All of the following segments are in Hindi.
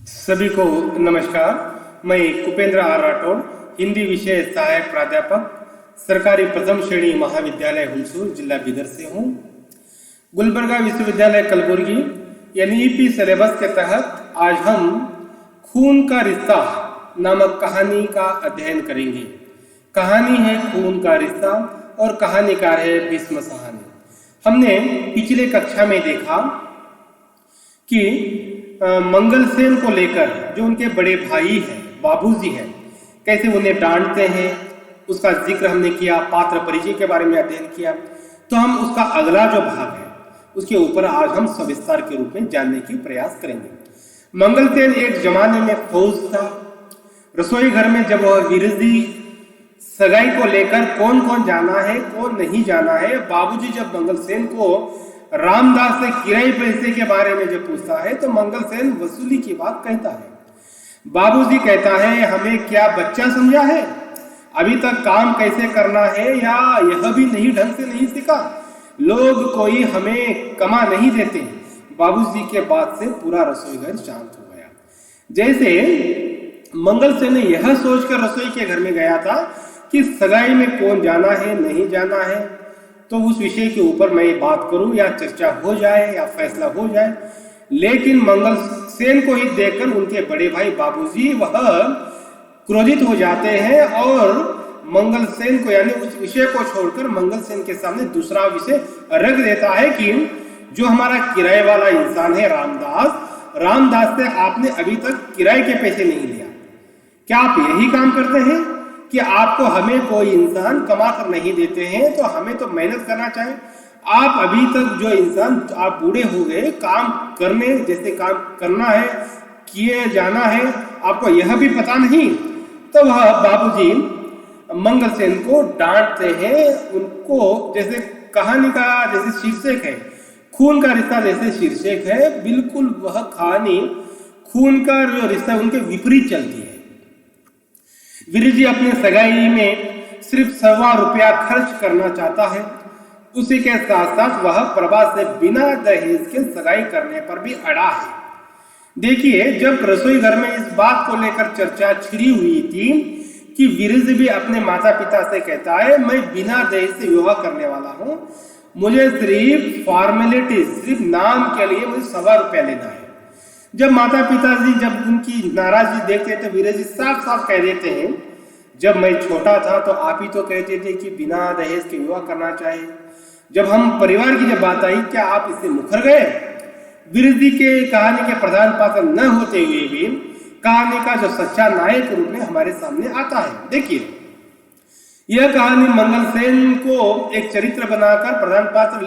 सभी को नमस्कार। मैं कुपेंद्र आर राठौड़, हिंदी विषय सहायक प्राध्यापक, सरकारी प्रथम श्रेणी महाविद्यालय हुलसूर, जिला बीदर से हूँ। गुलबर्गा विश्वविद्यालय कलबुर्गी NEP सिलेबस के तहत आज हम खून का रिश्ता नामक कहानी का अध्ययन करेंगे। कहानी है खून का रिश्ता और कहानीकार है भीष्म साहनी। हमने पिछले कक्षा में देखा कि मंगलसेन को लेकर जो उनके बड़े भाई हैं, बाबूजी हैं, कैसे उन्हें डांटते हैं, उसका जिक्र हमने किया। पात्र परिचय के बारे में अध्ययन किया। तो हम उसका अगला जो भाग है उसके ऊपर आज हम सविस्तार के रूप में जानने की प्रयास करेंगे। मंगलसेन एक जमाने में फौज था। रसोई घर में जब वह विरजी सगाई को लेकर कौन कौन जाना है कौन नहीं जाना है, बाबूजी जब मंगलसेन को रामदास से किराए पैसे के बारे में जब पूछता है तो मंगलसेन वसूली की बात कहता है। बाबूजी कहता है, हमें क्या बच्चा समझा है, अभी तक काम कैसे करना है या यह भी नहीं ढंग से नहीं सीखा, लोग कोई हमें कमा नहीं देते। बाबूजी के बात से पूरा रसोई घर शांत हो गया। जैसे मंगलसेन ने यह सोचकर रसोई के घर में गया था कि सगाई में कौन जाना है नहीं जाना है, तो उस विषय के ऊपर मैं बात करूं या चर्चा हो जाए या फैसला हो जाए। लेकिन मंगलसेन को ही देखकर उनके बड़े भाई बाबूजी वह क्रोधित हो जाते हैं और मंगलसेन को यानी उस विषय को छोड़कर मंगलसेन के सामने दूसरा विषय रख देता है कि जो हमारा किराए वाला इंसान है रामदास से आपने अभी तक किराए के पैसे नहीं लिया। क्या आप यही काम करते हैं कि आपको हमें कोई इंसान कमा कर नहीं देते हैं, तो हमें तो मेहनत करना चाहिए। आप अभी तक जो इंसान आप बूढ़े हो गए, काम करने जैसे काम करना है किए जाना है, आपको यह भी पता नहीं। तो वह बाबूजी मंगलसेन को डांटते हैं। उनको जैसे कहानी का जैसे शीर्षक है खून का रिश्ता, जैसे शीर्षक है, बिल्कुल वह कहानी खून का जो रिश्ता उनके विपरीत चलती है। विरजी अपने सगाई में सिर्फ 1.25 रुपया खर्च करना चाहता है। उसी के साथ साथ वह प्रभा से बिना दहेज के सगाई करने पर भी अड़ा है। देखिए, जब रसोई घर में इस बात को लेकर चर्चा छिड़ी हुई थी कि विरजी भी अपने माता पिता से कहता है, मैं बिना दहेज से विवाह करने वाला हूं, मुझे सिर्फ फॉर्मेलिटी, सिर्फ नाम के लिए मुझे 1.25 रुपया लेना है। जब माता पिताजी जब उनकी नाराजगी देखते तो विरजी साफ साफ कह देते हैं, जब मैं छोटा था तो आप ही तो कहते थे कि बिना दहेज के विवाह करना चाहिए। जब हम परिवार की जब बात आई, क्या आप इससे मुखर गए? विरजी के कहानी के प्रधान पात्र न होते हुए भी कहानी का जो सच्चा नायक रूप में हमारे सामने आता है। देखिए, यह कहानी मंगलसेन को एक चरित्र बनाकर प्रधान पात्र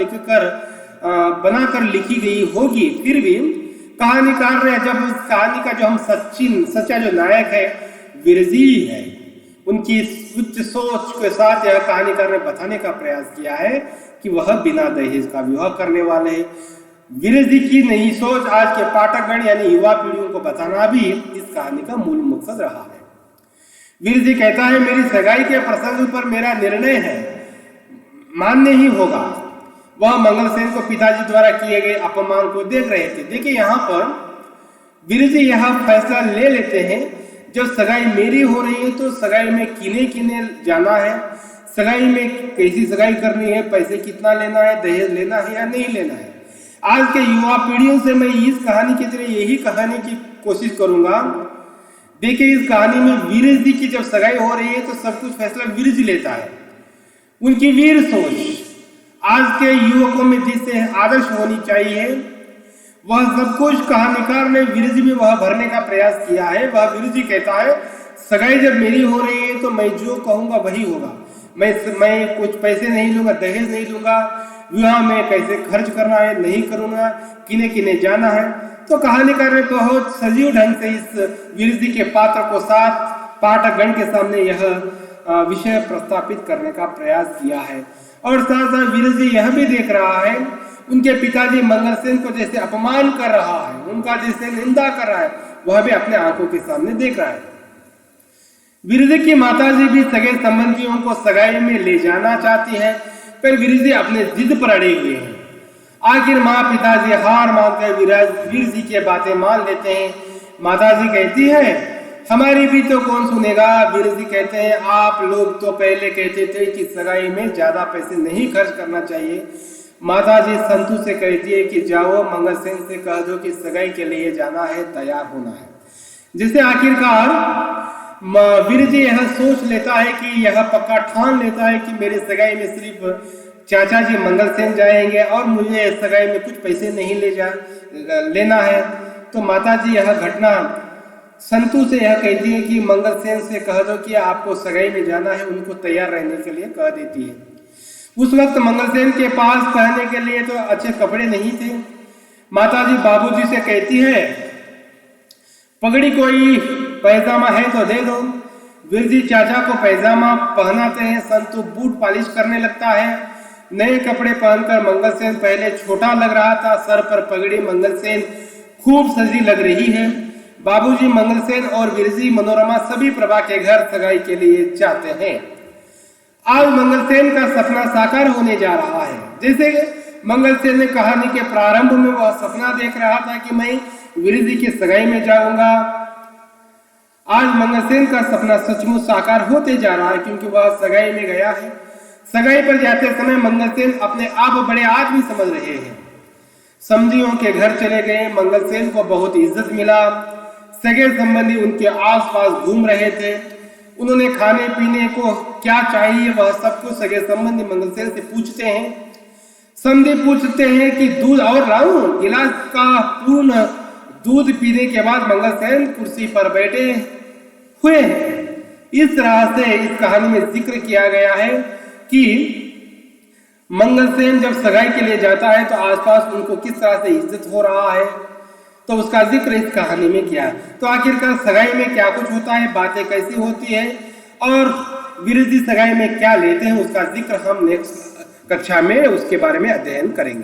बनाकर लिखी गई होगी, फिर भी कहानीकार ने जब उस कहानी का जो हम सच्चा जो नायक है विरजी है, उनकी उच्च सोच के साथ यह कहानीकार ने बताने का प्रयास किया है कि वह बिना दहेज का विवाह करने वाले हैं। विरजी की नई सोच आज के पाठकगण यानी युवा पीढ़ियों को बताना भी इस कहानी का मूल मकसद रहा है। विरजी कहता है, मेरी सगाई के प्रसंग पर मेरा निर्णय है, मान्य ही होगा। वह मंगलसेन को पिताजी द्वारा किए गए अपमान को देख रहे थे। देखिए, यहाँ पर विरजी यह फैसला ले लेते हैं, जब सगाई मेरी हो रही है तो सगाई में किने जाना है, सगाई में कैसी सगाई करनी है, पैसे कितना लेना है, दहेज लेना है या नहीं लेना है। आज के युवा पीढ़ियों से मैं इस कहानी की तरह यही कहानी की कोशिश करूंगा। देखिए, इस कहानी में विरजी की जब सगाई हो रही है तो सब कुछ फैसला विरजी लेता है। उनकी वीर सोच आज के युवकों में जिससे आदर्श होनी चाहिए, वह सब कुछ कहानीकार ने विरजी में वह भरने का प्रयास किया है। वह विरजी कहता है, सगाई जब मेरी हो रही है तो मैं जो कहूंगा वही होगा। मैं कुछ पैसे नहीं लूंगा, दहेज नहीं लूंगा, विवाह में कैसे खर्च करना है नहीं करूंगा, किने जाना है, तो कहानीकार ने बहुत सजीव ढंग से इस वीर जी के पात्र को साथ पाठकगण के सामने यह विषय प्रस्तापित करने का प्रयास किया है। और साथ साथ वीर जी यह भी देख रहा है उनके पिताजी मंगलसेन को जैसे अपमान कर रहा है, उनका जैसे निंदा कर रहा है, वह भी अपने आंखों के सामने देख रहा है। वीर जी की माताजी भी सगे संबंधियों को सगाई में ले जाना चाहती है, पर वीर जी अपने जिद पर अड़े हुए हैं। आखिर माँ पिताजी हार मानकर वीर जी की बातें मान लेते हैं। माताजी कहती है हमारी भी तो कौन सुनेगा। वीर जी कहते हैं आप लोग तो पहले कहते थे कि सगाई में ज्यादा पैसे नहीं खर्च करना चाहिए। माताजी संतु से कहती है कि जाओ मंगलसेन से कह दो कि सगाई के लिए जाना है, तैयार होना है। जिससे आखिरकार वीर जी यह सोच लेता है कि यह पक्का ठान लेता है कि मेरी सगाई में सिर्फ चाचा जी मंगलसेन जाएंगे और मुझे सगाई में कुछ पैसे नहीं लेना है। तो माताजी यह घटना संतु से यह कहती है कि मंगलसेन से कह दो कि आपको सगाई में जाना है, उनको तैयार रहने के लिए कह देती है। उस वक्त मंगलसेन के पास पहनने के लिए तो अच्छे कपड़े नहीं थे। माताजी बाबूजी से कहती है पगड़ी कोई पैजामा है तो दे दो। वीर जी चाचा को पैजामा पहनाते हैं। संतु बूट पॉलिश करने लगता है। नए कपड़े पहनकर मंगलसेन पहले छोटा लग रहा था, सर पर पगड़ी मंगलसेन खूब सजी लग रही है। बाबूजी मंगलसेन और वीर जी मनोरमा सभी प्रभा के घर सगाई के लिए जाते हैं। आज मंगलसेन का सपना साकार होने जा रहा है। जैसे मंगलसेन ने कहानी के प्रारंभ में वह सपना देख रहा था कि मैं वीर जी की सगाई में जाऊंगा, आज मंगलसेन का सपना सचमुच साकार होते जा रहा है, क्योंकि वह सगाई में गया है। सगाई पर जाते समय मंगलसेन अपने आप बड़े आदमी समझ रहे हैं। समधियों के घर चले गए। मंगलसेन को बहुत इज्जत मिला। सगे संबंधी उनके आसपास घूम रहे थे। उन्होंने खाने पीने को क्या चाहिए वह सब कुछ सगे संबंधी मंगलसेन से पूछते हैं। समधी पूछते हैं कि दूध और लाऊं। गिलास का पूर्ण दूध पीने के बाद मंगलसेन कुर्सी पर बैठे हुए हैं। इस तरह से इस कहानी में जिक्र किया गया है कि मंगलसेन जब सगाई के लिए जाता है तो आसपास उनको किस तरह से इज्जत हो रहा है, तो उसका जिक्र इस कहानी में किया है। तो आखिरकार सगाई में क्या कुछ होता है, बातें कैसी होती है और वीर जी सगाई में क्या लेते हैं, उसका जिक्र हम नेक्स्ट कक्षा में उसके बारे में अध्ययन करेंगे।